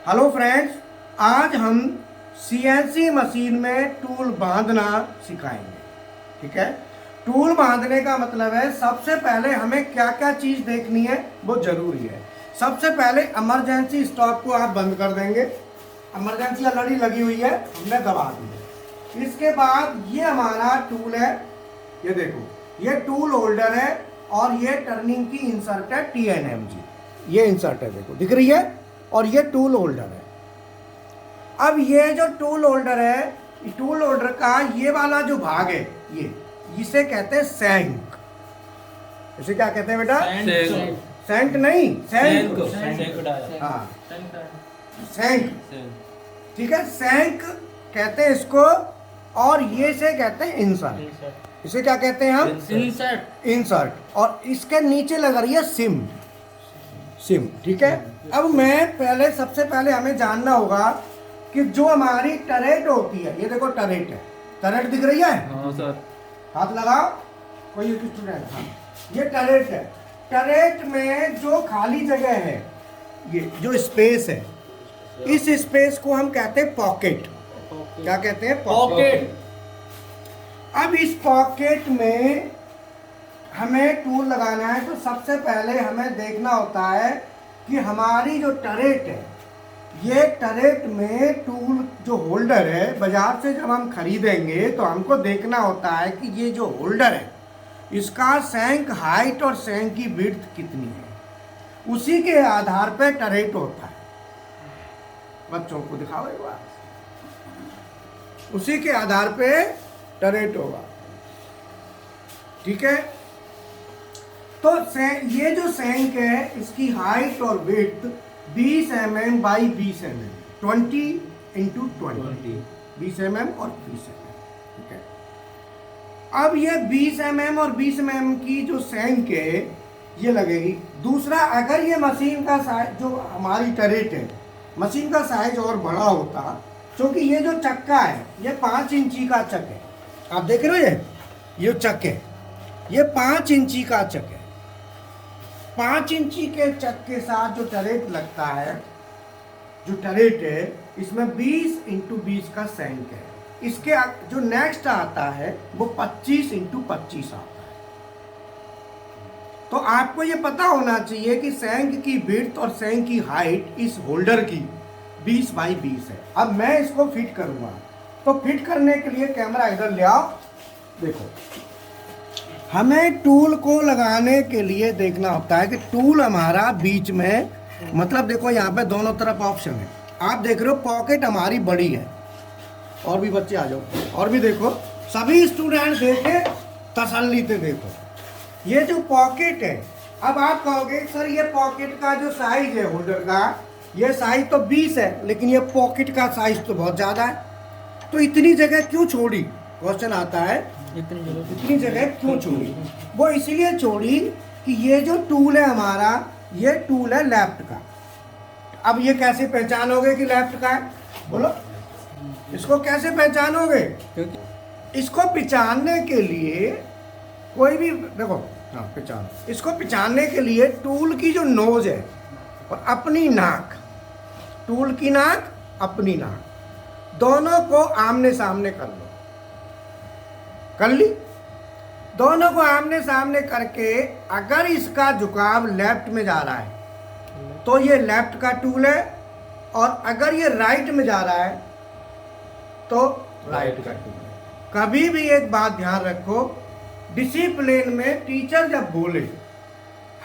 Hello friends, आज हम CNC machine में टूल बांधना सिखाएंगे। ठीक है। टूल बांधने का मतलब है सबसे पहले हमें क्या क्या चीज़ देखनी है वो जरूरी है। सबसे पहले इमरजेंसी स्टॉप को आप बंद कर देंगे। इमरजेंसी ऑलरेडी लगी हुई है, हमने दबा दी है। इसके बाद ये हमारा टूल है, ये देखो ये टूल होल्डर है और ये टर्निंग की इंसर्ट है TNMG। ये इंसर्ट है, देखो दिख रही है, और ये टूल होल्डर है। अब ये जो टूल होल्डर है, टूल होल्डर का ये वाला जो भाग है, ये इसे कहते हैं सैंक। इसे क्या कहते हैं बेटा? सैंक नहीं, सैंक। हाँ, सैंक। ठीक है, सैंक कहते हैं इसको। और ये से कहते हैं इंसर्ट। इसे क्या कहते हैं हम? इंसर्ट। इंसर्ट। और इसके नीचे लग रही है सिम। सिम। ठीक है। अब मैं पहले सबसे पहले हमें जानना होगा कि जो हमारी टरेट होती है, ये देखो टरेट है, टरेट दिख रही है? हाँ सर। हाथ लगाओ कोई स्टूडेंट। हाँ, ये टरेट है। टरेट में जो खाली जगह है, ये जो स्पेस है, इस स्पेस को हम कहते हैं पॉकेट। क्या कहते हैं? पॉकेट। अब इस पॉकेट में हमें टूल लगाना है, तो सबसे पहले हमें देखना होता है कि हमारी जो टरेट है, ये टरेट में टूल जो होल्डर है, बाजार से जब हम खरीदेंगे तो हमको देखना होता है कि ये जो होल्डर है, इसका सैंक हाइट और सैंक की विड्थ कितनी है। उसी के आधार पर टरेट होता है। बच्चों को दिखाओ एक बार। उसी के आधार पे टरेट होगा। ठीक है। तो ये जो सैंक है, इसकी हाइट और width 20 mm by 20 mm, 20 × 20, 20 mm और 20 mm। ठीक है। अब ये 20 mm और 20 mm की जो सैंक है, ये लगेगी। दूसरा, अगर ये मशीन का साइज, जो हमारी टरेट है, मशीन का साइज और बड़ा होता, क्योंकि ये जो चक्का है, ये 5 इंची का चक है। आप देख रहे हो, ये चक है, ये 5 इंची का चक है। 5 इंची के चक के साथ जो टरेट लगता है, जो टरेट है, इसमें 20 × 20 का सैंक है। इसके जो नेक्स्ट आता है वो 25 × 25 आता है। तो आपको ये पता होना चाहिए कि सैंक की विड्थ और सैंक की हाइट इस होल्डर की 20 बाई 20 है। अब मैं इसको फिट करूंगा, तो फिट करने के लिए कैमरा इधर ले आओ। देखो, हमें टूल को लगाने के लिए देखना होता है कि टूल हमारा बीच में, मतलब देखो यहाँ पे दोनों तरफ ऑप्शन है। आप देख रहे हो पॉकेट हमारी बड़ी है। और भी बच्चे आ जाओ, और भी देखो, सभी स्टूडेंट देखे तसल्ली से देखो। ये जो पॉकेट है, अब आप कहोगे सर ये पॉकेट का जो साइज है होल्डर का, ये साइज तो 20 है, लेकिन ये पॉकेट का साइज तो बहुत ज़्यादा है, तो इतनी जगह क्यों छोड़ी? क्वेश्चन आता है, इतनी जगह क्यों छोड़ी? वो इसलिए छोड़ी कि ये जो टूल है हमारा, ये टूल है लेफ्ट का। अब ये कैसे पहचानोगे कि लेफ्ट का है? बोलो, इसको कैसे पहचानोगे? इसको पहचानने के लिए कोई भी देखो, हाँ पहचान, इसको पहचानने के लिए टूल की जो नोज है और अपनी नाक, टूल की नाक, अपनी नाक, दोनों को आमने सामने कर लो। कर ली? दोनों को आमने सामने करके अगर इसका झुकाव लेफ्ट में जा रहा है तो ये लेफ्ट का टूल है, और अगर ये राइट में जा रहा है तो राइट का टूल है। कभी भी एक बात ध्यान रखो, डिसिप्लिन में टीचर जब बोले,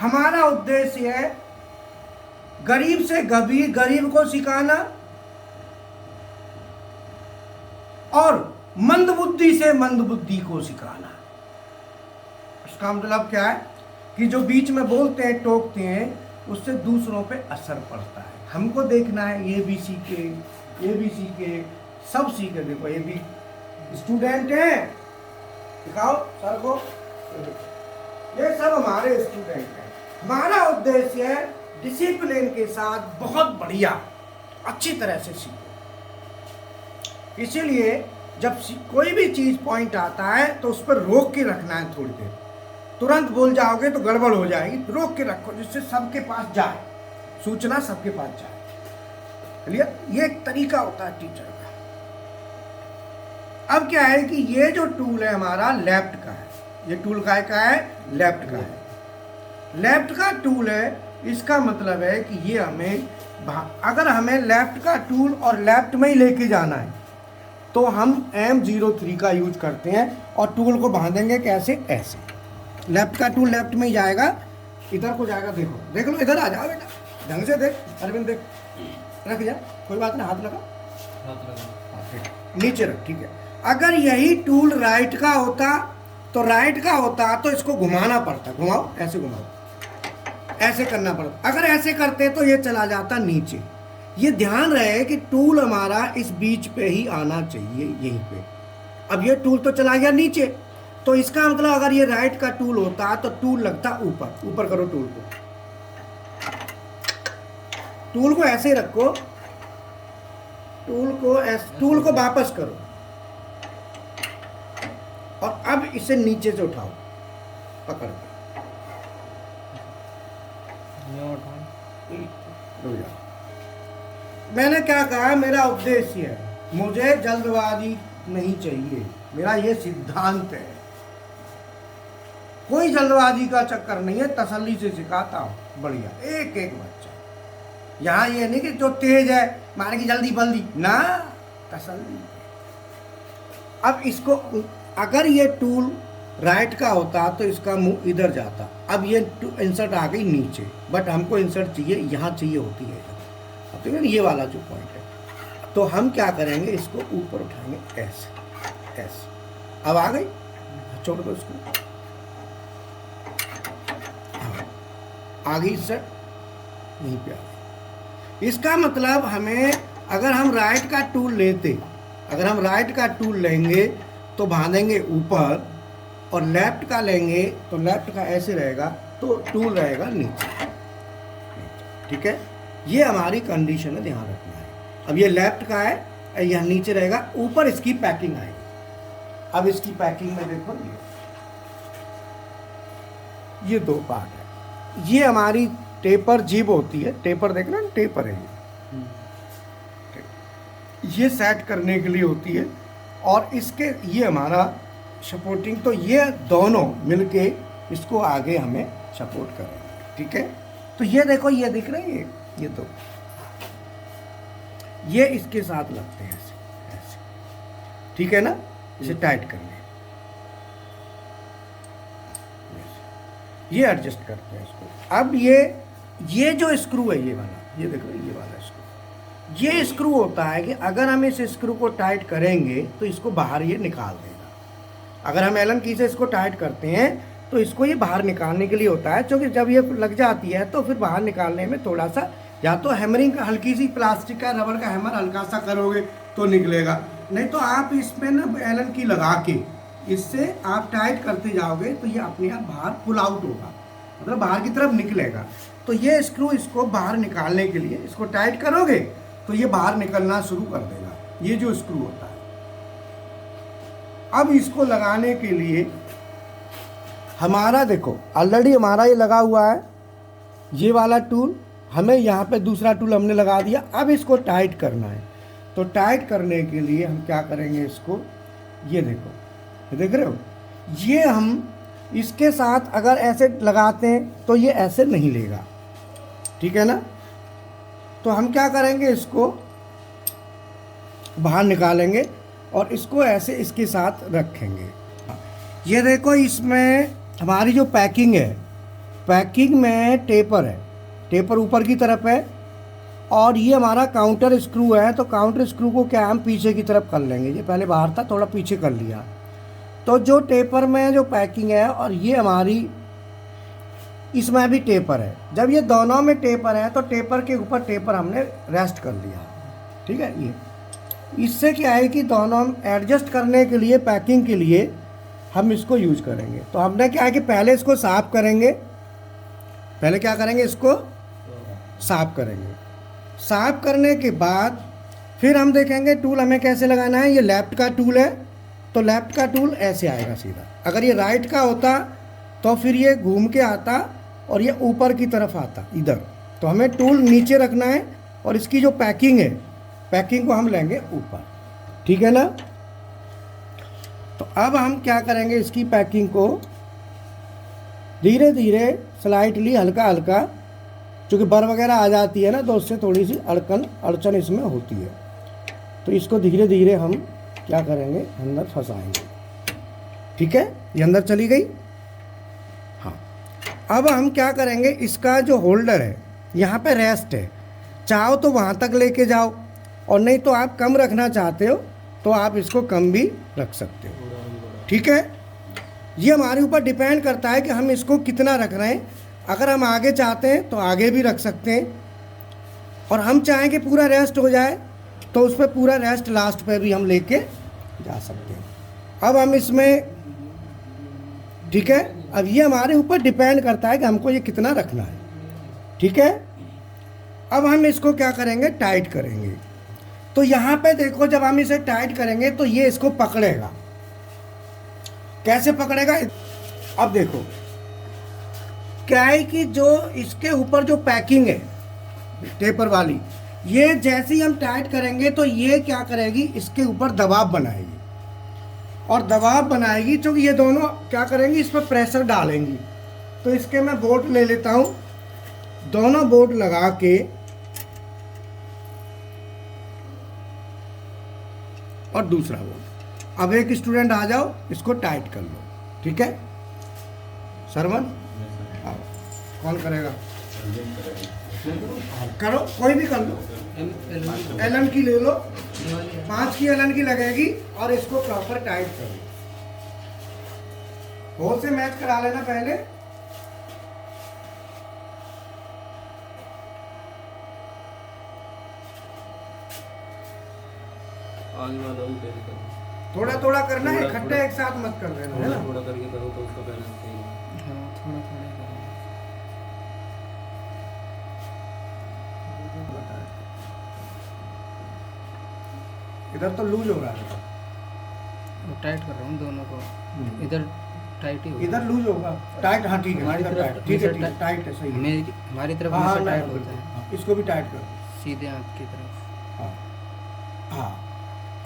हमारा उद्देश्य है गरीब से गरीब को सिखाना और मंदबुद्धि से मंदबुद्धि को सिखाना। इसका मतलब क्या है कि जो बीच में बोलते हैं, टोकते हैं, उससे दूसरों पे असर पड़ता है। हमको देखना है ये भी सीखे, ये भी सीखे, सब सीखे। देखो ये भी स्टूडेंट हैं, दिखाओ सर को, ये सब हमारे स्टूडेंट हैं। हमारा उद्देश्य है डिसिप्लिन के साथ बहुत बढ़िया अच्छी तरह से सीखो। इसीलिए जब कोई भी चीज़ पॉइंट आता है तो उस पर रोक के रखना है थोड़ी देर। तुरंत बोल जाओगे तो गड़बड़ हो जाएगी, रोक के रखो जिससे सबके पास जाए, सूचना सबके पास जाए। क्लियर? ये एक तरीका होता है टीचर का। अब क्या है कि ये जो टूल है हमारा लेफ्ट का है, ये टूल का है लेफ्ट का है, लेफ्ट का टूल है। इसका मतलब है कि ये हमें, अगर हमें लेफ्ट का टूल और लेफ्ट में ही लेके जाना है तो हम M03 का यूज करते हैं और टूल को बांधेंगे कैसे, ऐसे। लेफ्ट का टूल लेफ्ट में ही जाएगा, इधर को जाएगा, देखो देख लो, इधर आ जाओ बेटा, ढंग से देख, अरविंद देख, रख जा, कोई बात नहीं, हाथ लगा, नीचे रख, ठीक है। अगर यही टूल राइट का होता तो इसको घुमाना पड़ता, घुमाओ, ऐसे घुमाओ, ऐसे करना पड़ता। अगर ऐसे करते तो ये चला जाता नीचे। ये ध्यान रहे कि टूल हमारा इस बीच पे ही आना चाहिए, यहीं पे। अब ये टूल तो चला गया नीचे, तो इसका मतलब अगर ये राइट का टूल होता तो टूल लगता ऊपर। ऊपर करो टूल को ऐसे रखो, टूल को वापस करो और अब इसे नीचे से उठाओ, पकड़ के रुक जाओ। मैंने क्या कहा, मेरा उद्देश्य है, मुझे जल्दबाजी नहीं चाहिए, मेरा ये सिद्धांत है। कोई जल्दबाजी का चक्कर नहीं है, तसल्ली से सिखाता हूं, बढ़िया, एक एक बच्चा। यहाँ ये नहीं कि जो तेज है मारे की जल्दी बल्दी ना, तसल्ली। अब इसको, अगर ये टूल राइट का होता तो इसका मुंह इधर जाता। अब ये इंसर्ट आ गई नीचे, बट हमको इंसर्ट चाहिए यहाँ, चाहिए होती है अब तो ये वाला जो पॉइंट है। तो हम क्या करेंगे, इसको ऊपर उठाएंगे ऐसे ऐसे। अब आ गई, छोड़ दो इसको, आ गई इंसर्ट, यहीं पे आ गई। इसका मतलब हमें, अगर हम राइट का टूल लेते, अगर हम राइट का टूल लेंगे तो बांधेंगे ऊपर, और लेफ्ट का लेंगे तो लेफ्ट का ऐसे रहेगा, तो टूल रहेगा नीचे, ठीक है। ये हमारी कंडीशन है, ध्यान रखना है। अब ये लेफ्ट का है, यहाँ नीचे रहेगा, ऊपर इसकी पैकिंग आएगी। अब इसकी पैकिंग में देखो, ये दो पार्ट है। ये हमारी टेपर जिब होती है, टेपर देखना, टेपर है ये सेट करने के लिए होती है, और इसके ये हमारा सपोर्टिंग, तो ये दोनों मिलके इसको आगे हमें सपोर्ट करेंगे, ठीक है। तो ये देखो, ये दिख रहे हैं, ये दो, ये इसके साथ लगते हैं ऐसे ऐसे, ठीक है ना, इसे टाइट करने, ये एडजस्ट करते हैं इसको। अब ये जो स्क्रू है, ये वाला, ये देखो, ये वाला स्क्रू, ये स्क्रू होता है कि अगर हम इस स्क्रू को टाइट करेंगे तो इसको बाहर ये निकाल देगा। अगर हम एलन की से इसको टाइट करते हैं तो इसको ये बाहर निकालने के लिए होता है, क्योंकि जब ये लग जाती है तो फिर बाहर निकालने में थोड़ा सा, या तो हैमरिंग, हल्की सी प्लास्टिक का, रबर का हैमर हल्का सा करोगे तो निकलेगा, नहीं तो आप इसमें ना एलन की लगा के इससे आप टाइट करते जाओगे तो ये अपने आप बाहर पुल आउट होगा, मतलब बाहर की तरफ निकलेगा। तो ये स्क्रू, इसको बाहर निकालने के लिए इसको टाइट करोगे तो ये बाहर निकलना शुरू कर देगा, ये जो स्क्रू होता है। अब इसको लगाने के लिए हमारा देखो, ऑलरेडी हमारा ये लगा हुआ है, ये वाला टूल, हमें यहाँ पे दूसरा टूल हमने लगा दिया। अब इसको टाइट करना है, तो टाइट करने के लिए हम क्या करेंगे, इसको, ये देखो, ये देख रहे हो, ये हम इसके साथ अगर ऐसे लगाते हैं तो ये ऐसे नहीं लेगा, ठीक है ना। तो हम क्या करेंगे, इसको बाहर निकालेंगे और इसको ऐसे इसके साथ रखेंगे। ये देखो, इसमें हमारी जो पैकिंग है, पैकिंग में टेपर है, टेपर ऊपर की तरफ है, और ये हमारा काउंटर स्क्रू है। तो काउंटर स्क्रू को क्या हम पीछे की तरफ कर लेंगे, ये पहले बाहर था, थोड़ा पीछे कर लिया। तो जो टेपर में जो पैकिंग है, और ये हमारी, इसमें भी टेपर है। जब ये दोनों में टेपर है तो टेपर के ऊपर टेपर हमने रेस्ट कर लिया, ठीक है। ये इससे क्या है कि दोनों एडजस्ट करने के लिए, पैकिंग के लिए हम इसको यूज करेंगे। तो हमने क्या है कि पहले इसको साफ करेंगे, पहले क्या करेंगे, इसको साफ करेंगे। साफ करने के बाद फिर हम देखेंगे टूल हमें कैसे लगाना है। ये लेफ्ट का टूल है तो लेफ्ट का टूल ऐसे आएगा सीधा। अगर ये राइट का होता तो फिर ये घूम के आता और ये ऊपर की तरफ आता इधर। तो हमें टूल नीचे रखना है और इसकी जो पैकिंग है, पैकिंग को हम लेंगे ऊपर, ठीक है ना। तो अब हम क्या करेंगे, इसकी पैकिंग को धीरे धीरे स्लाइटली हल्का हल्का, चूँकि बर वगैरह आ जाती है ना तो उससे थोड़ी सी अड़चन इसमें होती है, तो इसको धीरे धीरे हम क्या करेंगे, अंदर फंसाएंगे, ठीक है। ये अंदर चली गई। हाँ, अब हम क्या करेंगे, इसका जो होल्डर है यहाँ पे रेस्ट है, चाहो तो वहाँ तक लेके जाओ, और नहीं तो आप कम रखना चाहते हो तो आप इसको कम भी रख सकते हो, ठीक है। ये हमारे ऊपर डिपेंड करता है कि हम इसको कितना रख रहे हैं। अगर हम आगे चाहते हैं तो आगे भी रख सकते हैं, और हम चाहें कि पूरा रेस्ट हो जाए तो उस पर पूरा रेस्ट लास्ट पे भी हम लेके जा सकते हैं। अब हम इसमें, ठीक है, अब ये हमारे ऊपर डिपेंड करता है कि हमको ये कितना रखना है, ठीक है। अब हम इसको क्या करेंगे, टाइट करेंगे। तो यहाँ पे देखो, जब हम इसे टाइट करेंगे तो ये इसको पकड़ेगा। कैसे पकड़ेगा, अब देखो क्या है कि जो इसके ऊपर जो पैकिंग है टेपर वाली, ये जैसे ही हम टाइट करेंगे तो ये क्या करेगी, इसके ऊपर दबाव बनाएगी, और दबाव बनाएगी क्योंकि ये दोनों क्या करेंगी, इस पर प्रेशर डालेंगी। तो इसके मैं बोल्ट ले लेता हूँ, दोनों बोल्ट लगा के और दूसरा बोल्ट। अब एक स्टूडेंट आ जाओ, इसको टाइट कर लो, ठीक है। सरवन आओ, कौन करेगा, करो, कोई भी कर लो। एलन की ले लो, 5 की एलन की लगेगी, और इसको प्रॉपर टाइट करो। होल से मैच करा लेना पहले। थोड़ा थोड़ा करना है, इकट्ठे एक साथ मत कर देना, है ना। थोड़ा करके करो तो उसका बैलेंस सही है। हाँ, थोड़ा थोड़ा करो। इधर तो लूज हो रहा है, वो टाइट कर रहा हूँ दोनों को, इधर टाइट ही होगा। इधर लूज होगा, टाइट, हाँ ठीक है, हमारी इधर तरफ टाइट, ठीक है, हमेशा टाइट है, सही है। हमारी तरफ हाँ, हमेशा हाँ, टाइट बिल्कुल, होता है, हाँ, इसको भी टाइट कर। सीधे हाथ की तरफ। हाँ हाँ,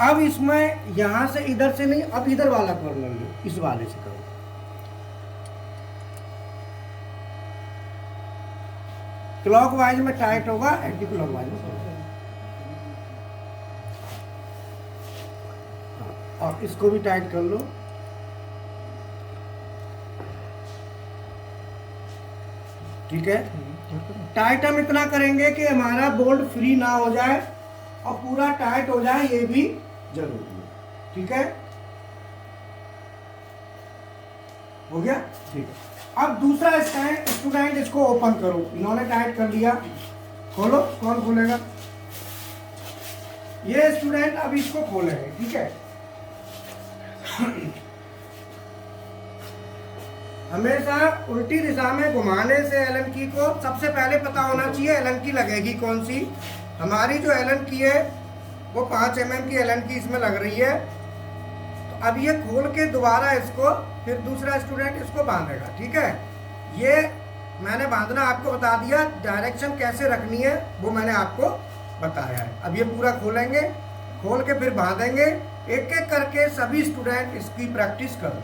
अब इसमें यहाँ से इधर से नहीं, अब इधर वाला कॉर्नर लो, इस वाले से करो। क्लॉकवाइज में टाइट होगा, एंटी क्लॉकवाइज में करो। हाँ, और इसको भी टाइट कर लो। ठीक है, टाइट हम इतना करेंगे कि हमारा बोल्ट फ्री ना हो जाए और पूरा टाइट हो जाए, ये भी जरूरी है। ठीक है, हो गया, ठीक है। अब दूसरा स्टूडेंट इसको ओपन करो, इन्होंने टाइट कर लिया, खोलो, कौन खोलेगा? ये स्टूडेंट अब इसको खोलेंगे। ठीक है, हमेशा उल्टी दिशा में घुमाने से एलन की को सबसे पहले पता होना चाहिए एलन की लगेगी कौन सी। हमारी जो एलन की है वो 5 mm की एलन की इसमें लग रही है। तो अब ये खोल के दोबारा इसको, फिर दूसरा स्टूडेंट इसको बांधेगा। ठीक है, ये मैंने बांधना आपको बता दिया, डायरेक्शन कैसे रखनी है वो मैंने आपको बताया है। अब ये पूरा खोलेंगे, खोल के फिर बांधेंगे, एक एक करके सभी स्टूडेंट इसकी प्रैक्टिस करो।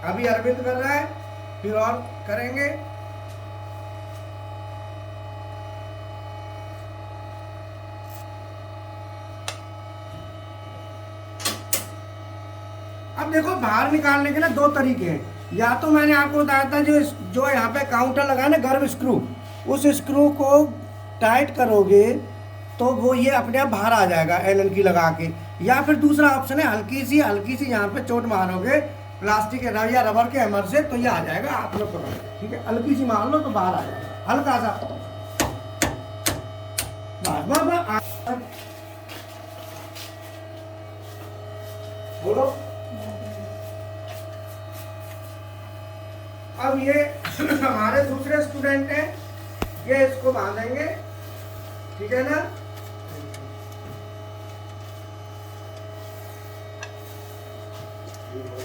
अभी अरविंद कर रहा है, फिर और करेंगे। अब देखो, बाहर निकालने के ना 2 तरीके हैं। या तो मैंने आपको बताया था जो यहाँ पे काउंटर लगा है ना, गर्व स्क्रू, उस स्क्रू को टाइट करोगे तो वो ये अपने आप बाहर आ जाएगा एलन की लगा के। या फिर दूसरा ऑप्शन है, हल्की सी यहाँ पे चोट मारोगे प्लास्टिक या रबर के हैमर से, तो ये आ जाएगा, आप लोग पकड़। ठीक है, हल्की सी मार लो तो बाहर आ जाएगा, हल्का सा, बस बोलो। अब ये हमारे दूसरे स्टूडेंट हैं, ये इसको बांधेंगे। ठीक है ना,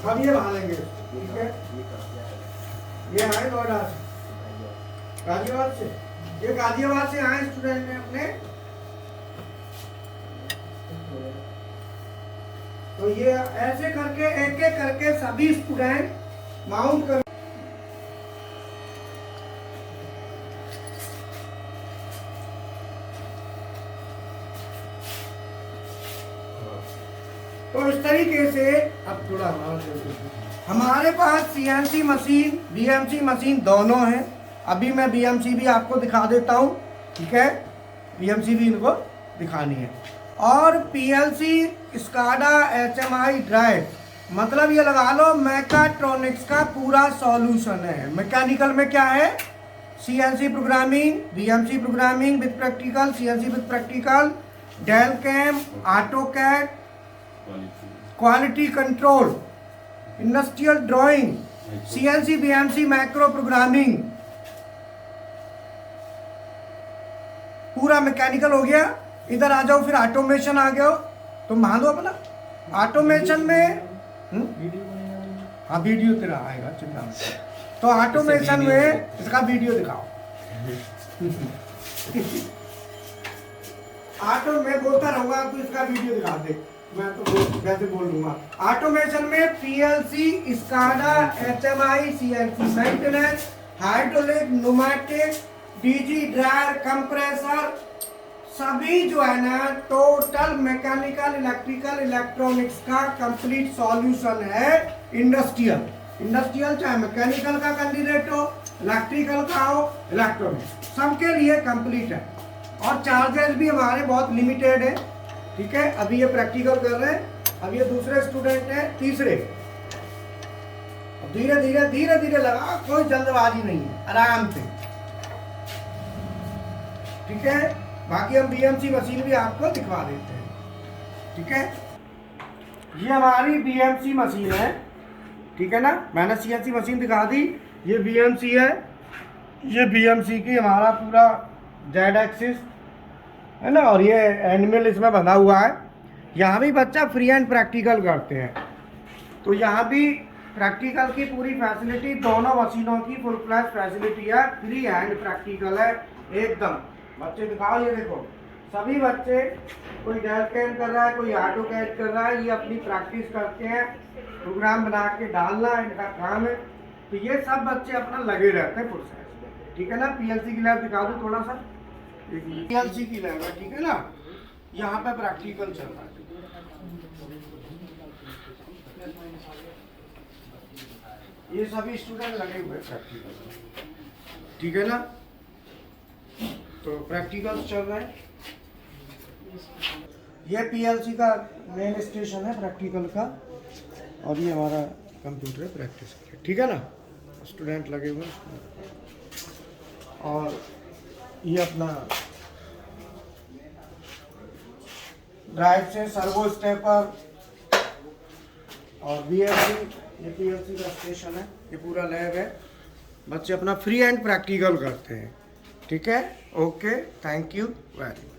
अब ये बांधेंगे। ठीक है, ये आए नोएडा से, गाजियाबाद से, ये गाजियाबाद से आए स्टूडेंट ने अपने, तो ये ऐसे करके एक एक करके सभी स्टूडेंट माउंट कर। तो इस तरीके से अब थोड़ा हमारे पास सीएनसी मशीन बीएमसी मशीन दोनों हैं। अभी मैं बीएमसी भी आपको दिखा देता हूँ, ठीक है, बीएमसी भी इनको दिखानी है। और पीएलसी स्काडा एचएमआई ड्राइव, मतलब ये लगा लो मैकाट्रॉनिक्स का पूरा सॉल्यूशन है। मैकेनिकल में क्या है, CNC programming, BMC programming with practical, CNC with practical, Delcam, AutoCAD, quality control, industrial drawing, CNC BMC macro programming, पूरा मैकेनिकल हो गया। इधर आ जाओ, फिर ऑटोमेशन आ गया, तुम मान दो अपना ऑटोमेशन में। हाँ वीडियो तेरा आएगा, चिंता मत। तो ऑटोमेशन में इसका वीडियो दिखाओ। ऑटो में बोलता रहूंगा, तो इसका वीडियो दिखा दे, मैं तो वैसे बोल दूंगा। ऑटोमेशन में PLC SCADA HMI CNC maintenance, hydraulic, pneumatic, DG dryer, compressor, सभी जो है ना टोटल मैकेनिकल इलेक्ट्रिकल इलेक्ट्रॉनिक्स का कंप्लीट सॉल्यूशन है। इंडस्ट्रियल चाहे मैकेनिकल का कैंडिडेट हो, इलेक्ट्रिकल का हो, इलेक्ट्रॉनिक्स, सबके लिए कंप्लीट है। और चार्जेस भी हमारे बहुत लिमिटेड है, ठीक है। अभी ये प्रैक्टिकल कर रहे हैं, अब ये दूसरे स्टूडेंट हैं, तीसरे। धीरे धीरे धीरे धीरे लगा, कोई जल्दबाजी नहीं है, आराम से, ठीक है। बाकी हम बीएमसी मशीन भी आपको दिखवा देते हैं, ठीक है। ये हमारी बीएमसी मशीन है, ठीक है ना। मैंने सीएनसी मशीन दिखा दी, ये बीएमसी है। ये बीएमसी की हमारा पूरा जेड एक्सिस है ना, और ये एनिमल इसमें बंधा हुआ है। यहाँ भी बच्चा फ्री एंड प्रैक्टिकल करते हैं, तो यहाँ भी प्रैक्टिकल की पूरी फैसिलिटी, दोनों मशीनों की फुल फ्लैश फैसिलिटी है, फ्री एंड प्रैक्टिकल है एकदम। बच्चे दिखाओ, ये देखो, सभी बच्चे, कोई डेल कैम कर रहा है, कोई ऑटो कैड कर रहा है, ये अपनी प्रैक्टिस करते हैं, प्रोग्राम बना के डालना इनका काम है। तो ये सब बच्चे अपना लगे रहते हैं फुल फ्लैश, ठीक है ना। पीएलसी की लैब दिखा दो थोड़ा सा, पीएलसी की लैब है, ठीक है ना। यहाँ पे प्रैक्टिकल चल रहा है, ये सभी स्टूडेंट लगे हुए प्रैक्टिकल, ठीक है ना। तो प्रैक्टिकल चल रहा है। ये पीएलसी का मेन स्टेशन है प्रैक्टिकल का, और ये हमारा कंप्यूटर है प्रैक्टिस के लिए, ठीक है ना। स्टूडेंट लगे हुए हैं, और ये अपना ड्राइव से सर्वो स्टेपर और बीएलसी, ये पीएलसी का स्टेशन है, ये पूरा लैब है। बच्चे अपना फ्री एंड प्रैक्टिकल करते हैं, ठीक है। Okay, thank you very much.